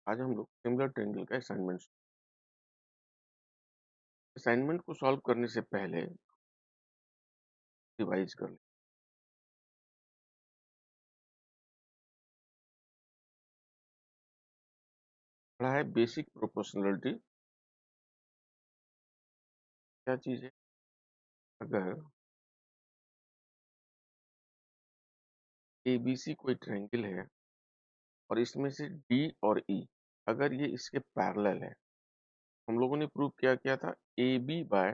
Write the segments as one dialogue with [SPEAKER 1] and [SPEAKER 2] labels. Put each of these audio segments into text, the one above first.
[SPEAKER 1] आज हम लोग सिमिलर ट्रायंगल का असाइनमेंट को सॉल्व करने से पहले रिवाइज कर लें। पढ़ा है बेसिक प्रोपोर्शनलिटी। क्या चीज है? अगर एबीसी कोई ट्रायंगल है और इसमें से डी और ई अगर ये इसके पैरेलल है, हम लोगों ने प्रूव किया था A B by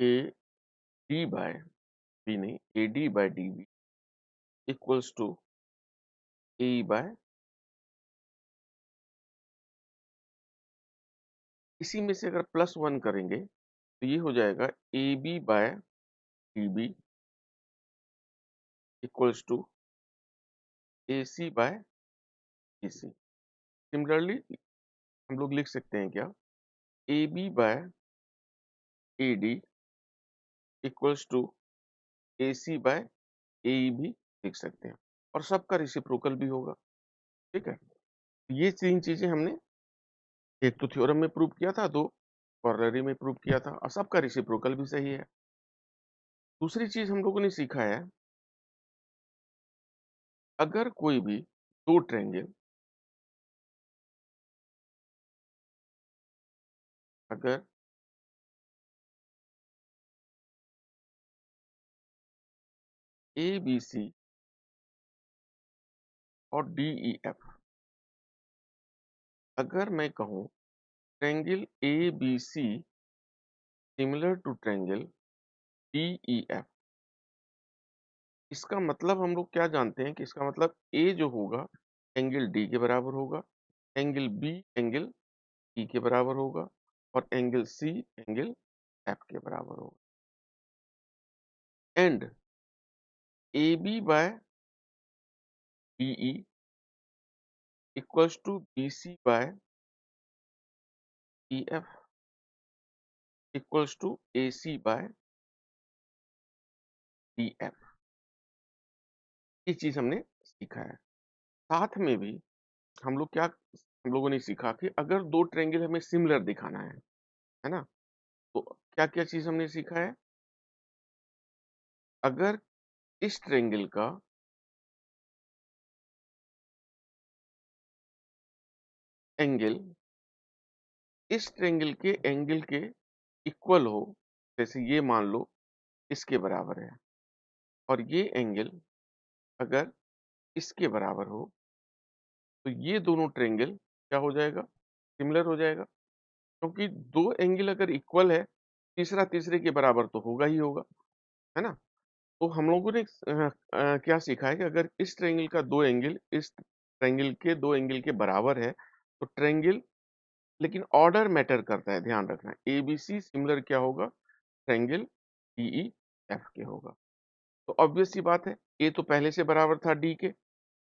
[SPEAKER 1] A D by B, नहीं A D by D B equals to A by, इसी में से अगर +1 करेंगे तो ये हो जाएगा A B by D B equals to A C by A C. Similarly हम लोग लिख सकते हैं क्या, A B by A D equals to A C by A भी लिख सकते हैं, और सबका रेसिप्रोकल भी होगा। ठीक है, ये तीन चीजें हमने एक तो थ्योरम में प्रूव किया था, दो कॉरोलरी में प्रूव किया था, और सबका रेसिप्रोकल भी सही है। दूसरी चीज हम लोगों ने सीखा है, अगर कोई भी दो ट्रायंगल, अगर ए बी सी और डी ई एफ, अगर मैं कहूं triangle A B C similar to triangle D E F, इसका मतलब हम लोग क्या जानते हैं कि इसका मतलब ए जो होगा एंगल डी के बराबर होगा, एंगल बी एंगल ई के बराबर होगा, और एंगल सी एंगल एफ के बराबर होगा। And A B by DE equals to B C by E F equals to A C by D F. ये चीज हमने सीखा है। साथ में भी हम लोगों ने सीखा कि अगर दो ट्रायंगल हमें सिमिलर दिखाना है ना, तो क्या क्या चीज हमने सीखा है, अगर इस ट्रायंगल का एंगल इस ट्रायंगल के एंगल के इक्वल हो, जैसे ये मान लो इसके बराबर है, और ये एंगल अगर इसके बराबर हो, तो ये दोनों ट्रायंगल क्या हो जाएगा, सिमिलर हो जाएगा। क्योंकि दो एंगल अगर इक्वल है, तीसरा तीसरे के बराबर तो होगा ही होगा, है ना। तो हम लोगों ने क्या सीखा है कि अगर इस ट्रायंगल का दो एंगल इस ट्रायंगल के दो एंगल के बराबर है, तो ट्रायंगल, लेकिन ऑर्डर मैटर करता है, ध्यान रखना, एबीसी सिमिलर क्या होगा, ट्रायंगल डीई एफ के होगा। तो ऑब्वियस सी बात है, ए तो पहले से बराबर था डी के,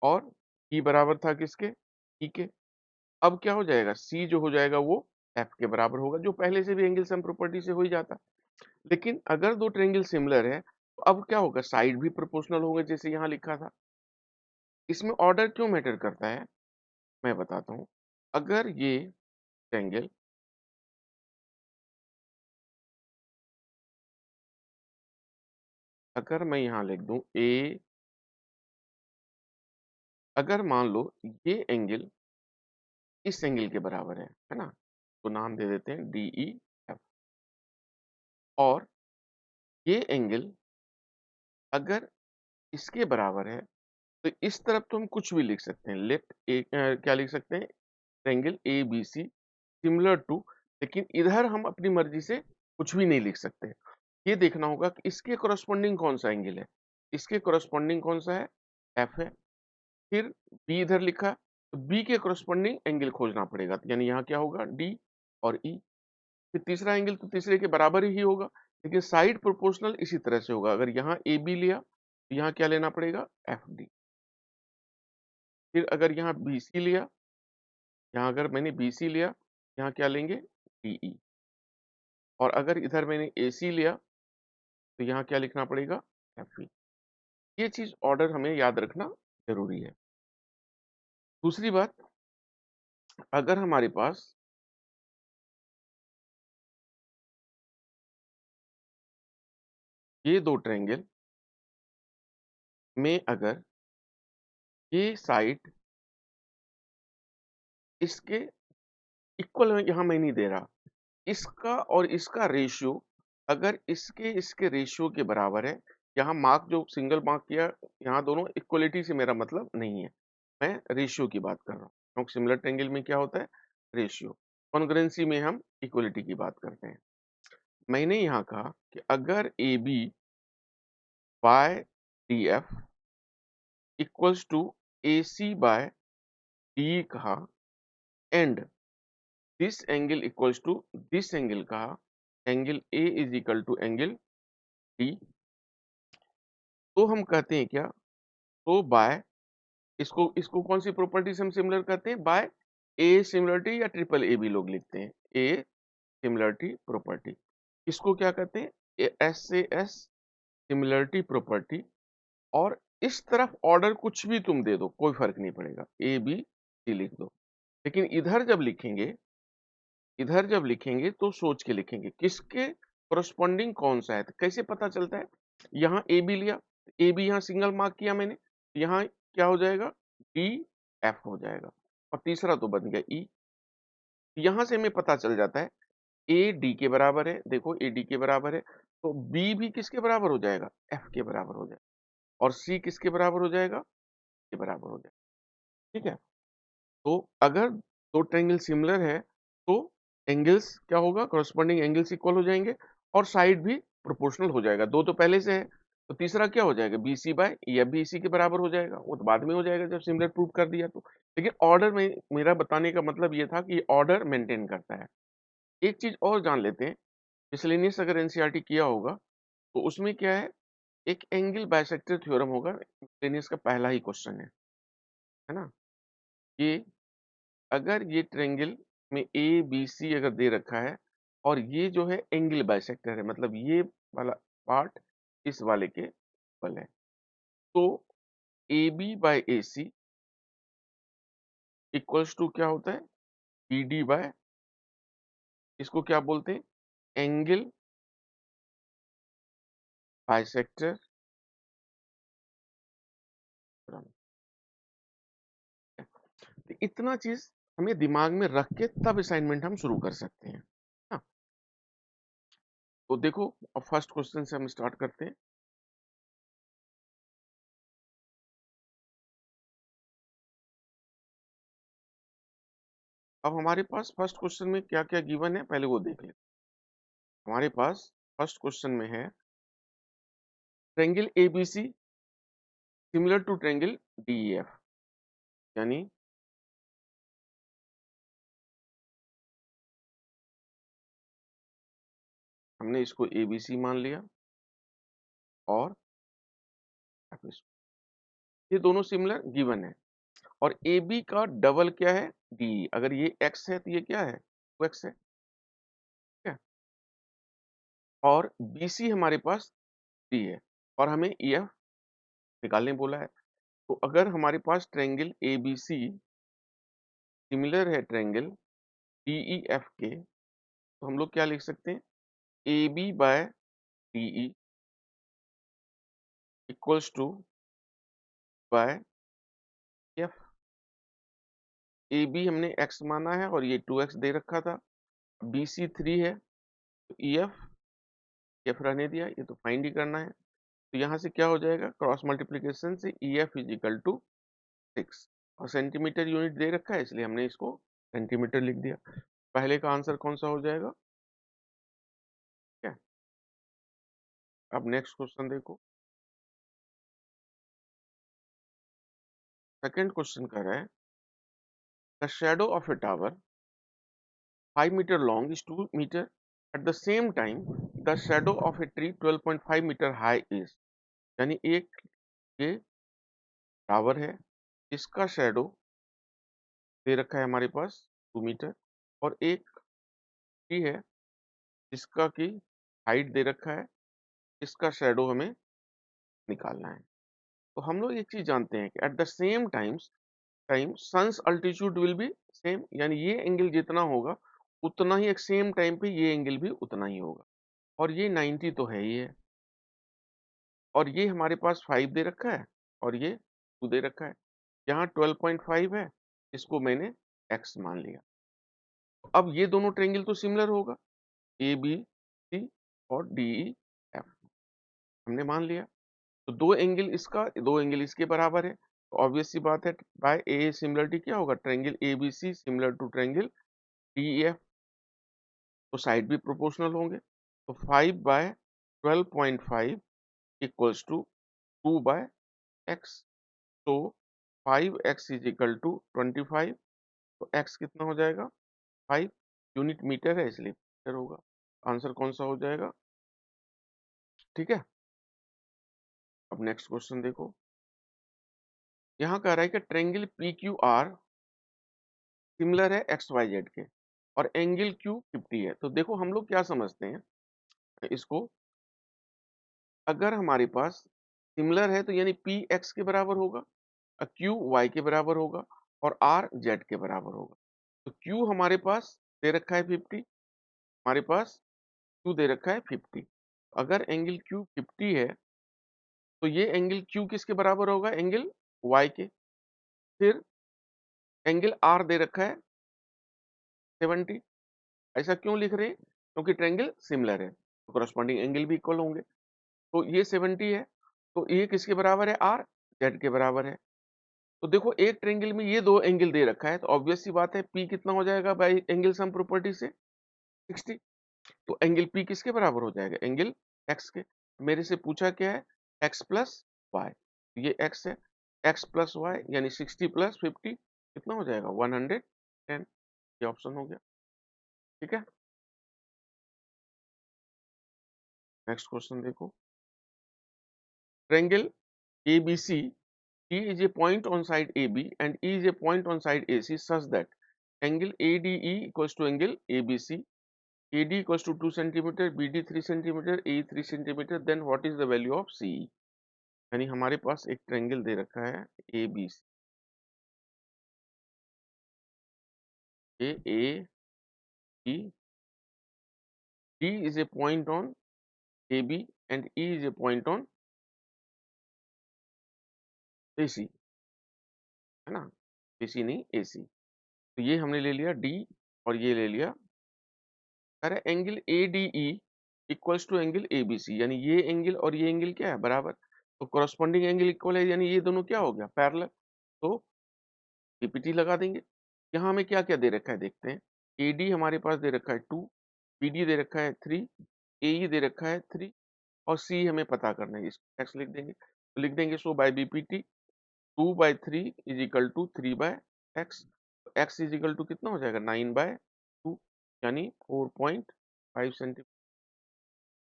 [SPEAKER 1] और ई बराबर था किसके, ई के। अब क्या हो जाएगा, सी जो हो जाएगा वो एफ के बराबर होगा, जो पहले से भी एंगल सम प्रॉपर्टी से हो ही जाता। लेकिन अगर दो ट्रायंगल सिमिलर है, तो अब क्या होगा, साइड भी प्रोपोर्शनल होंगे, जैसे यहाँ लिखा था। इसमें ऑर्डर क्यों मैटर करता है, मैं बताता हूँ। अगर ये ट्रायंगल, अगर मैं यहाँ लिख दूं ए, अगर मान लो ये एंगल इस एंगल के बराबर है ना, तो नाम दे देते हैं डीई एफ, और ये एंगल अगर इसके बराबर है, तो इस तरफ तो हम कुछ भी लिख सकते हैं, लेफ्ट ए क्या लिख सकते हैं, triangle A B C similar to, लेकिन इधर हम अपनी मर्जी से कुछ भी नहीं लिख सकते। ये देखना होगा कि इसके कोरस्पोंडिंग कौन सा एंगल है, इसके कोरस्पोंडिंग कौन सा है, एफ है। फिर बी इधर लिखा, तो बी के कोरस्पोंडिंग एंगल खोजना पड़ेगा, तो यानी यहाँ क्या होगा, डी और ई। फिर तीसरा एंगल तो तीसरे के बराबर ही होगा, लेकिन साइड प्रोपोर्शनल इसी तरह से होगा। अगर यहाँ ए बी लिया, तो यहाँ क्या लेना पड़ेगा, एफ डी। फिर अगर यहाँ बी सी लिया, यहाँ अगर मैंने बी सी लिया, यहाँ क्या लेंगे, डी ई। और अगर इधर मैंने ए सी लिया, तो यहाँ क्या लिखना पड़ेगा, एफ ई। ये चीज ऑर्डर हमें याद रखना जरूरी है। दूसरी बात, अगर हमारे पास ये दो ट्रायंगल में अगर ये साइड इसके इक्वल है, यहां मैं नहीं दे रहा, इसका और इसका रेशियो अगर इसके इसके रेशियो के बराबर है, यहाँ मार्क जो सिंगल मार्क किया, यहाँ दोनों इक्वलिटी से मेरा मतलब नहीं है, मैं रेशियो की बात कर रहा हूँ, क्योंकि सिमिलर ट्रायंगल में क्या होता है, रेशियो। कॉन्ग्रुएंसी में हम इक्वलिटी की बात करते हैं। मैंने यहाँ कहा कि अगर A B by D F equals to A C by D कहा, and this angle equals to this angle कहा, angle A is equal to angle D, तो हम कहते हैं क्या, तो बाय, इसको इसको कौन सी प्रॉपर्टी से हम सिमिलर कहते हैं, बाय ए सिमिलरिटी या ट्रिपल ए भी लोग लिखते हैं, ए सिमिलरिटी प्रॉपर्टी। इसको क्या कहते हैं, एस से एस सिमिलरिटी प्रॉपर्टी। और इस तरफ ऑर्डर कुछ भी तुम दे दो, कोई फर्क नहीं पड़ेगा, ए बी सी लिख दो, लेकिन इधर जब लिखेंगे तो सोच के लिखेंगे किसके कोरस्पॉन्डिंग कौन सा है। तो कैसे पता चलता है, यहाँ ए बी लिया, ए बी यहाँ सिंगल मार्क किया मैंने, यहाँ क्या हो जाएगा, डी एफ हो जाएगा, और तीसरा तो बन गया ई। यहां से हमें पता चल जाता है ए डी के बराबर है, देखो ए डी के बराबर है, तो बी भी किसके बराबर हो जाएगा, एफ के बराबर हो जाएगा, और सी किसके बराबर हो जाएगा, के बराबर हो जाएगा। ठीक है, तो अगर दो ट्रायंगल सिमिलर है तो एंगल्स क्या होगा, कॉरस्पॉन्डिंग एंगल्स इक्वल हो जाएंगे, और साइड भी प्रोपोर्शनल हो जाएगा, दो तो पहले से है, तो तीसरा क्या हो जाएगा, बी सी बाय या बी सी के बराबर हो जाएगा, वो तो बाद में हो जाएगा जब सिमिलर प्रूव कर दिया तो। लेकिन ऑर्डर में मेरा बताने का मतलब ये था कि ऑर्डर मेंटेन करता है। एक चीज और जान लेते हैं, मिसलेनियस अगर एनसीईआरटी किया होगा तो उसमें क्या है, एक एंगल बाइसेक्टर थ्योरम होगा, मिसलेनियस का पहला ही क्वेश्चन है ना, ये अगर ये ट्रायंगल में ए बी सी अगर दे रखा है, और ये जो है एंगल बाइसेक्टर है, मतलब ये वाला पार्ट इस वाले के इक्वल है, तो A B by A C equals to क्या होता है, बी डी बाय, इसको क्या बोलते हैं, एंगल बाइसेक्टर थ्योरम। तो इतना चीज हमें दिमाग में रख के तब असाइनमेंट हम शुरू कर सकते हैं। हाँ, तो देखो अब फर्स्ट क्वेश्चन से हम स्टार्ट करते हैं। अब हमारे पास फर्स्ट क्वेश्चन में क्या क्या गिवन है पहले वो देख लें। हमारे पास फर्स्ट क्वेश्चन में है triangle ABC similar to triangle DEF, यानी हमने इसको एबीसी मान लिया और ये दोनों सिमिलर गिवन है, और ए बी का डबल क्या है, डी, अगर ये एक्स है तो ये क्या है, वो एक्स है, ठीक है, और बी सी हमारे पास डी है, और हमें ई एफ निकालने बोला है। तो अगर हमारे पास triangle A B C similar है ट्रायंगल डी ई एफ के, तो हम लोग क्या लिख सकते हैं, A B by D E equals to by F. A B हमने एक्स माना है और ये 2x दे रखा था, बी सी 3 है, तो ई एफ रहने दिया, ये तो फाइंड ही करना है। तो यहाँ से क्या हो जाएगा, क्रॉस मल्टीप्लीकेशन से E F is equal to 6, और सेंटीमीटर यूनिट दे रखा है इसलिए हमने इसको सेंटीमीटर लिख दिया। पहले का आंसर कौन सा हो जाएगा, क्या। अब नेक्स्ट क्वेश्चन देखो, सेकंड क्वेश्चन कर रहा है the shadow of a tower 5 metre long is 2 metre, at the same time the shadow of a tree 12.5 metre high is, यानी एक ये टावर है, इसका शेडो दे रखा है हमारे पास 2 मीटर, और एक ट्री है जिसका की हाइट दे रखा है, इसका शेडो हमें निकालना है। तो हम लोग एक चीज जानते हैं कि at the same time sun's altitude will be same, यानी ये एंगल जितना होगा उतना ही एक सेम टाइम पे ये एंगल भी उतना ही होगा। और ये 90 तो है ही है, और ये हमारे पास 5 दे रखा है और ये 2 दे रखा है। यहाँ 12.5 है, इसको मैंने x मान लिया। अब ये दोनों ट्रायंगल तो सिमिलर होगा, ए बी सी और डी ई एफ हमने मान लिया। तो दो एंगल इसका, दो एंगल इसके बराबर है, तो ऑब्वियस सी बात है बाय ए सिमिलरिटी क्या होगा, triangle A B C similar to triangle D E F, तो साइड भी प्रोपोर्शनल होंगे। तो 5/12.5 इक्वल्स टू 2/x। तो 5x इज इक्वल टू 25। तो x कितना हो जाएगा 5, यूनिट मीटर है इसलिए मीटर होगा। आंसर कौन सा हो जाएगा, ठीक है। अब नेक्स्ट क्वेश्चन देखो, यहाँ कह रहा है कि triangle P Q R similar है एक्स वाई जेड के और एंगल क्यू 50 है। तो देखो हम लोग क्या समझते हैं इसको, अगर हमारे पास सिमिलर है तो यानी पी एक्स के बराबर होगा, क्यू वाई के बराबर होगा और आर जेड के बराबर होगा। तो क्यू हमारे पास दे रखा है 50, हमारे पास क्यू दे रखा है 50। अगर एंगल क्यू 50 है तो ये एंगल क्यू किसके बराबर होगा, एंगल वाई के। फिर एंगल आर दे रखा है 70। ऐसा क्यों लिख रहे हैं, क्योंकि ट्रायंगल सिमिलर है तो करस्पॉन्डिंग एंगल भी इक्वल होंगे। तो ये 70 है, तो ये किसके बराबर है, आर जेड के बराबर है। तो देखो एक ट्रायंगल में ये दो एंगल दे रखा है, तो ऑब्वियस सी बात है पी कितना हो जाएगा बाय एंगल सम प्रॉपर्टी से 60। तो एंगल पी किसके बराबर हो जाएगा, एंगल एक्स के। मेरे से पूछा क्या है, एक्स प्लस वाई, ये एक्स है, एक्स प्लस वाई यानी 60 प्लस 50 कितना हो जाएगा 110। ये ऑप्शन हो गया, ठीक है। नेक्स्ट क्वेश्चन देखो, triangle ABC, T is a point on side AB and E is a point on side AC such that angle ADE equals to angle ABC, AD equals to 2 centimeter, BD 3 centimeter, AE 3 centimeter, then what is the value of CE? यानी हमारे पास एक triangle दे रखा है ABC, AAE, D is a point on AB and E is a point on AC, है ना, AC नहीं AC। तो ये हमने ले लिया D और ये ले लिया, कह रहा है angle ADE equals to angle ABC, यानी ये एंगल और ये एंगल क्या है बराबर, तो कॉरस्पॉन्डिंग एंगल इक्वल है, यानी ये दोनों क्या हो गया पैरेलल। तो पीपीटी लगा देंगे। यहाँ हमें क्या क्या दे रखा है देखते हैं, AD हमारे पास दे रखा है 2, BD दे रखा है 3, AE दे रखा है 3 और C हमें पता करना है, इसको x लिख देंगे। तो लिख देंगे so by BPT 2/3 is equal to 3/x, x is equal to कितना हो जाएगा 9/2 यानी 4.5 सेंटीमीटर,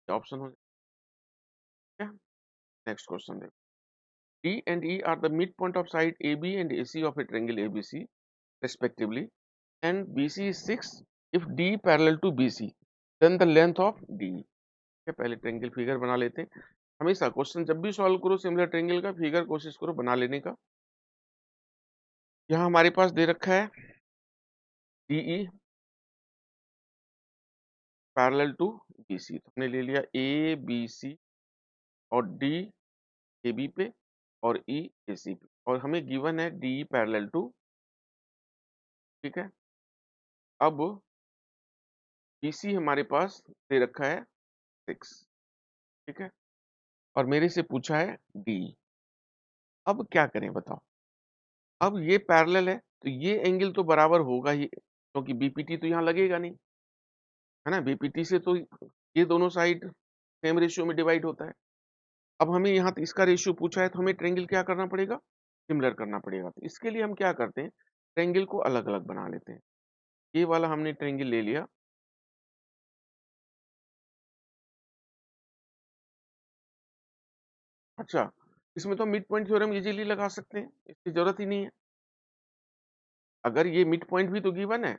[SPEAKER 1] ऑप्शन हो जाएगा। नेक्स्ट क्वेश्चन देखो, D and E are the midpoint of side AB and AC of a triangle ABC respectively, and BC is 6 if D parallel to BC, then the length of DE। पहले triangle figure बना लेते हैं। हमेशा question जब भी solve करो similar triangle का figure कोशिश करो बना लेने का। यहाँ हमारे पास दे रखा है DE पैरेलल टू BC, तो हमने ले लिया ABC और D AB पे और E AC पे, और हमें गिवन है DE पैरेलल टू, ठीक है। अब BC हमारे पास दे रखा है 6, ठीक है, और मेरे से पूछा है D। अब क्या करें बताओ, अब ये पैरेलल है तो ये एंगल तो बराबर होगा ही, क्योंकि बीपीटी तो यहाँ लगेगा नहीं, है ना, बीपीटी से तो ये दोनों साइड सेम रेशियो में डिवाइड होता है। अब हमें यहाँ इसका रेशियो पूछा है तो हमें ट्रायंगल क्या करना पड़ेगा, सिमिलर करना पड़ेगा। तो इसके लिए हम क्या करते हैं, ट्रायंगल को अलग अलग बना लेते हैं। ये वाला हमने ट्रायंगल ले लिया, अच्छा इसमें तो मिड पॉइंट थ्योरम इजीली लगा सकते हैं, इसकी जरूरत ही नहीं है। अगर ये मिड पॉइंट भी तो गिवन है,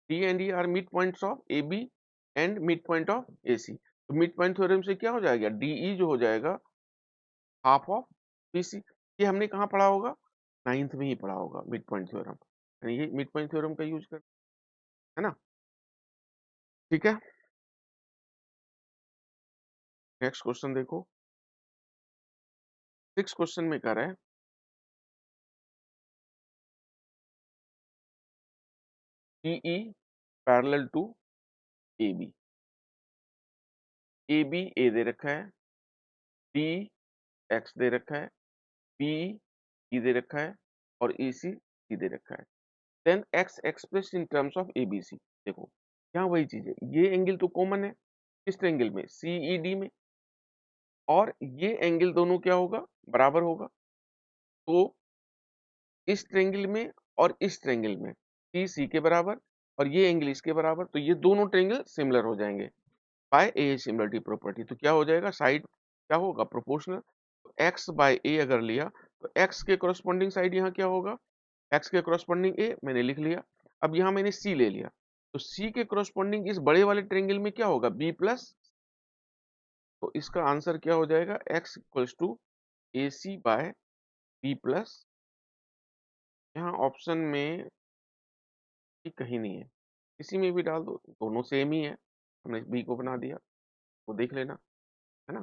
[SPEAKER 1] D and E are midpoints of A B and midpoint of A C, तो मिड पॉइंट थ्योरम से क्या हो जाएगा, डी ई जो हो जाएगा हाफ ऑफ बी सी। ये हमने कहाँ पढ़ा होगा? 9th में ही पढ़ा होगा, मिड पॉइंट थ्योरम। यानी ये मिड पॉइंट थ्योरम का यूज कर, है ना? ठीक है, नेक्स्ट क्वेश्चन देखो। 6 क्वेश्चन में कह रहा है PE parallel to AB। AB A दे रखा है, B X दे रखा है, B E दे रखा है और AC C दे रखा है। Then X expressed in terms of ABC। देखो यहाँ वही चीज है, ये एंगल तो कॉमन है किस ट्रायंगल में? CED में, और ये एंगल दोनों क्या होगा? बराबर होगा। तो इस ट्रायंगल में और इस ट्रायंगल में सी सी के बराबर और ये एंगल इसके बराबर, तो ये दोनों ट्रायंगल सिमिलर हो जाएंगे बाय ए सिमिलरिटी प्रॉपर्टी। तो क्या हो जाएगा? साइड क्या होगा? प्रोपोर्शनल। तो एक्स बाय ए अगर लिया तो एक्स के करस्पॉन्डिंग साइड यहाँ क्या होगा? एक्स के करस्पॉन्डिंग ए मैंने लिख लिया। अब यहाँ मैंने सी ले लिया, तो सी के करस्पॉन्डिंग इस बड़े वाले ट्रायंगल में क्या होगा? B plus. तो इसका आंसर क्या हो जाएगा? X equals to A C by B plus. यहाँ ऑप्शन में कि कहीं नहीं है, किसी में भी डाल दो, दोनों सेम ही है। हमने बी को बना दिया, वो देख लेना, है ना?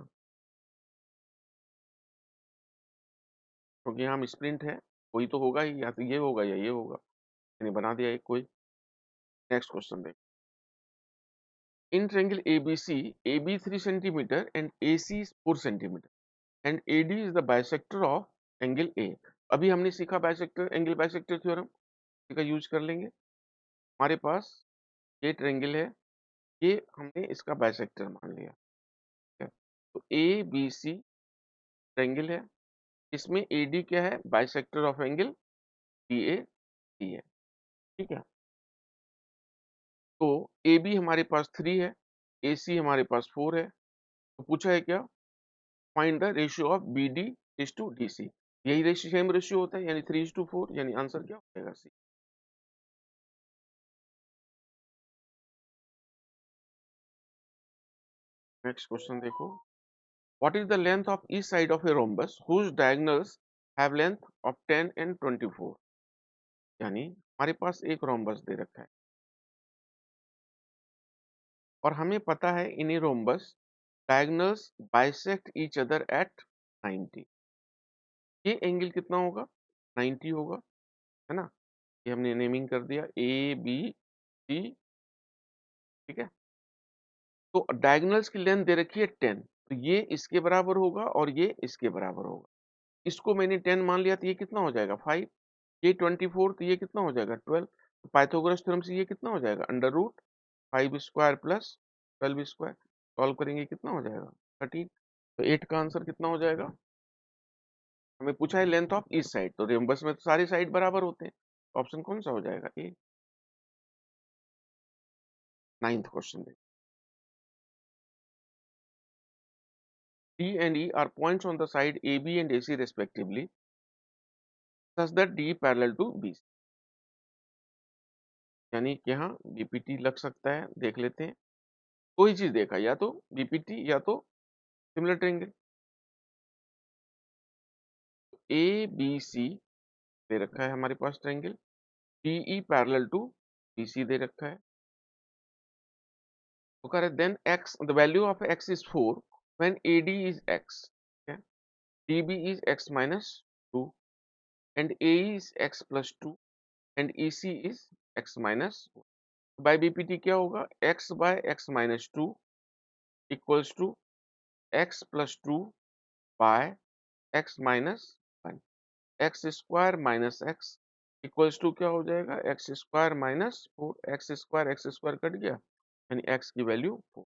[SPEAKER 1] क्योंकि यहाँ हम स्प्रिंट है, कोई तो होगा ही, या तो ये होगा या ये होगा। मैंने बना दिया एक कोई। नेक्स्ट क्वेश्चन देख। In triangle ABC, AB 3 centimetre and AC is 4 centimetre and AD is the bisector of angle A। अभी हमने सीखा बाइसेक्टर, एंगल बाइसेक्टर थ्योरम का यूज कर लेंगे। हमारे पास ये ट्रायंगल है, ये हमने इसका बाइसेक्टर मान लिया, ठीक है? तो ABC ट्रायंगल है, इसमें AD क्या है? बाइसेक्टर ऑफ एंगल BAC है, ठीक है? तो AB हमारे पास 3 है, AC हमारे पास 4 है। तो पूछा है क्या? Find the ratio of BD is to DC। यही रेशियो, सेम रेशियो होता है, यानी 3:4, यानी आंसर क्या हो जाएगा? सी। नेक्स्ट क्वेश्चन देखो। What is the length of each side of a rhombus whose diagonals have length of 10 and 24। यानी हमारे पास एक रोम्बस दे रखा है और हमें पता है in a rhombus diagonals bisect each other at 90। ये एंगल कितना होगा? 90 होगा, है ना? ये हमने नेमिंग कर दिया ABC, ठीक है? तो डायगोनल्स की लेंथ दे रखी है 10, तो ये इसके बराबर होगा और ये इसके बराबर होगा। इसको मैंने 10 मान लिया, तो ये कितना हो जाएगा? 5। ये 24, तो ये कितना हो जाएगा? 12। तो पाइथागोरस थ्योरम से ये कितना हो जाएगा? Under root 5 square plus 12 square. Solve करेंगे कितना हो जाएगा? 13। तो 8 का आंसर कितना हो जाएगा? हमें पूछा है लेंथ ऑफ ईच साइड, तो रेम्बस में तो सारी साइड बराबर होते हैं। ऑप्शन कौन सा हो जाएगा? ए। 9th क्वेश्चन देखिए। D and E are points on the side AB and AC respectively, such that D parallel to BC। यानी कि यहाँ BPT लग सकता है, देख लेते हैं। कोई चीज देखा, या तो BPT या तो सिमिलर ट्रायंगल। ABC दे रखा है हमारे पास triangle, DE parallel to BC दे रखा है। तो कह रहे then X the value of X is 4 when AD is X, DB is X minus 2 and AE is X plus 2 and EC is X minus 4। By BPT क्या होगा? X by X minus 2 equals to X plus 2 बाय X minus 1। X square minus X equals to क्या हो जाएगा? X square minus 4। X square cut गया, यानी x की value 4।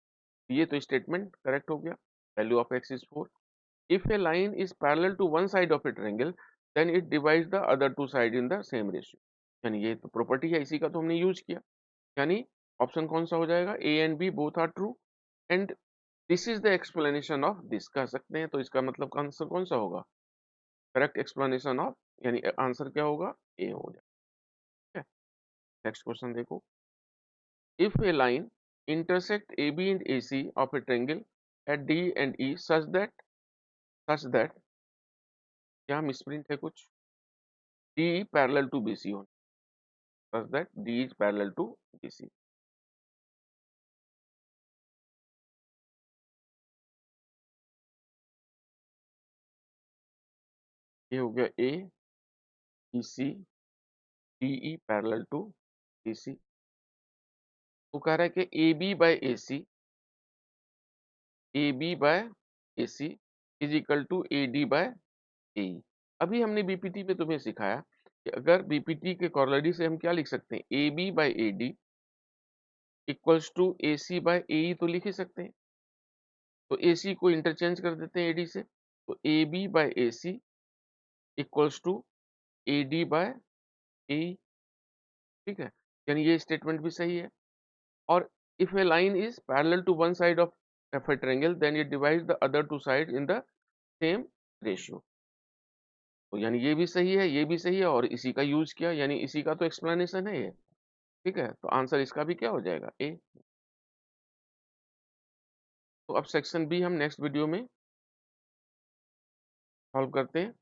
[SPEAKER 1] ये तो स्टेटमेंट करेक्ट हो गया, value of X is 4। If a line is parallel to one side of a triangle then it divides the other two side in the same ratio. यानी ये तो प्रॉपर्टी है, इसी का तो हमने यूज किया। यानी ऑप्शन कौन सा हो जाएगा? A and B both are true and this is the explanation of this, कह सकते हैं। तो इसका मतलब आंसर कौन सा होगा? करेक्ट एक्सप्लेनेशन ऑफ, यानी आंसर क्या होगा? ए हो जाएगा। नेक्स्ट क्वेश्चन देखो। If a line intersect AB and AC of a triangle at D and E such that क्या मिसप्रिंट है कुछ? डी पैरेलल टू बीसी होना, बस that D is parallel to BC. ये हो गया A B C D E parallel to B C. वो कह रहा है कि A B by A C, A B by A C is equal to A D by A. अभी हमने बीपीटी में तुम्हें सिखाया कि अगर बीपीटी के कॉरोलरी से हम क्या लिख सकते हैं, A B by A D equals to A C by A E, तो लिख ही सकते हैं। तो ए सी को इंटरचेंज कर देते हैं ए डी से, तो A B by A C equals to A D by A E. ठीक है, यानी ये स्टेटमेंट भी सही है। और if a line is parallel to one side of a triangle then it divides the other two sides in the same ratio। तो यानी ये भी सही है, ये भी सही है, और इसी का यूज किया, यानी इसी का तो एक्सप्लेनेशन है ये। ठीक है, तो आंसर इसका भी क्या हो जाएगा, ए। तो अब सेक्शन बी हम नेक्स्ट वीडियो में सॉल्व करते हैं।